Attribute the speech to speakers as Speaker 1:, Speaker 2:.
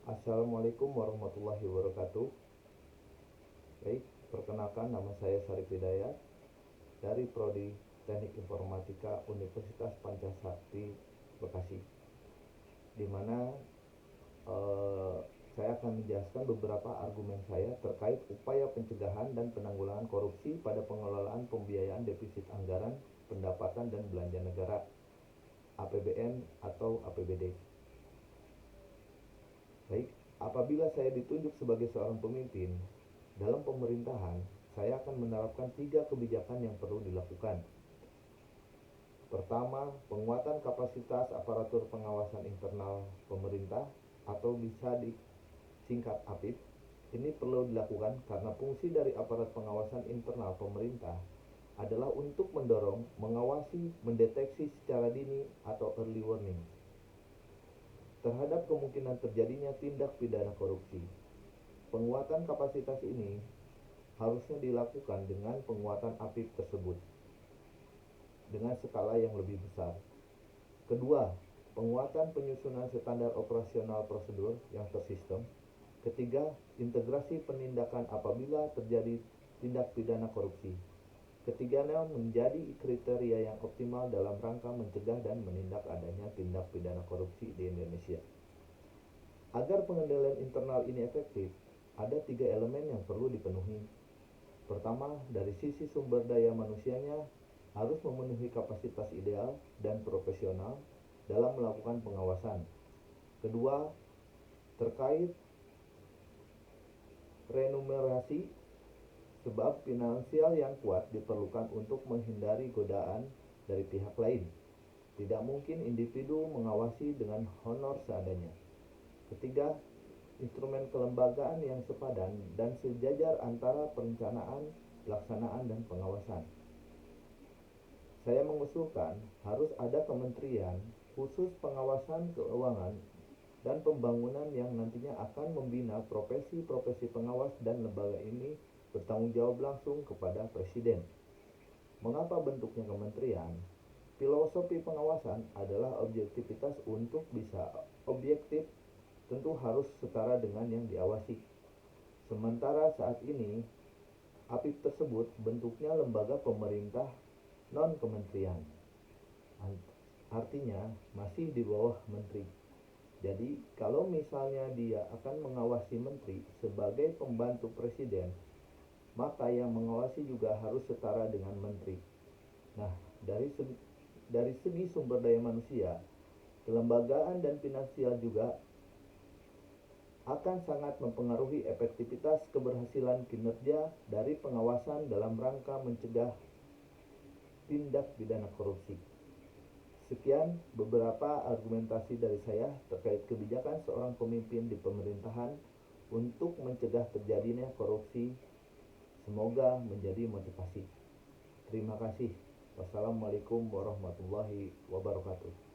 Speaker 1: Assalamualaikum warahmatullahi wabarakatuh. Baik, perkenalkan nama saya Syarif Hidayat dari Prodi Teknik Informatika Universitas Pancasakti Bekasi. Di mana eh, saya akan menjelaskan beberapa argumen saya terkait upaya pencegahan dan penanggulangan korupsi pada pengelolaan pembiayaan defisit anggaran, pendapatan dan belanja negara APBN atau APBD. Baik, apabila saya ditunjuk sebagai seorang pemimpin dalam pemerintahan, saya akan menerapkan 3 kebijakan yang perlu dilakukan. Pertama, penguatan kapasitas aparatur pengawasan internal pemerintah atau bisa disingkat APIP. Ini perlu dilakukan karena fungsi dari aparat pengawasan internal pemerintah adalah untuk mendorong, mengawasi, mendeteksi secara dini atau early warning terhadap kemungkinan terjadinya tindak pidana korupsi. Penguatan kapasitas ini harusnya dilakukan dengan penguatan APIP tersebut dengan skala yang lebih besar. Kedua, penguatan penyusunan standar operasional prosedur yang tersistem. Ketiga, integrasi penindakan apabila terjadi tindak pidana korupsi. Ketiganya menjadi kriteria yang optimal dalam rangka mencegah dan menindak adanya tindak pidana korupsi di Indonesia. Agar pengendalian internal ini efektif, ada 3 elemen yang perlu dipenuhi. Pertama, dari sisi sumber daya manusianya harus memenuhi kapasitas ideal dan profesional dalam melakukan pengawasan. Kedua, terkait remunerasi, sebab finansial yang kuat diperlukan untuk menghindari godaan dari pihak lain. Tidak mungkin individu mengawasi dengan honor seadanya. Ketiga, instrumen kelembagaan yang sepadan dan sejajar antara perencanaan, pelaksanaan, dan pengawasan. Saya mengusulkan harus ada kementerian khusus pengawasan keuangan dan pembangunan yang nantinya akan membina profesi-profesi pengawas dan lembaga ini bertanggung jawab langsung kepada Presiden. Mengapa bentuknya kementerian? Filosofi pengawasan adalah objektivitas. Untuk bisa objektif tentu harus setara dengan yang diawasi. Sementara saat ini APIP tersebut bentuknya lembaga pemerintah non-kementerian, artinya masih di bawah menteri. Jadi kalau misalnya dia akan mengawasi menteri sebagai pembantu presiden, maka yang mengawasi juga harus setara dengan menteri. Nah, dari segi sumber daya manusia, kelembagaan dan finansial juga akan sangat mempengaruhi efektivitas keberhasilan kinerja dari pengawasan dalam rangka mencegah tindak pidana korupsi. Sekian beberapa argumentasi dari saya terkait kebijakan seorang pemimpin di pemerintahan untuk mencegah terjadinya korupsi. Semoga menjadi motivasi. Terima kasih. Wassalamualaikum warahmatullahi wabarakatuh.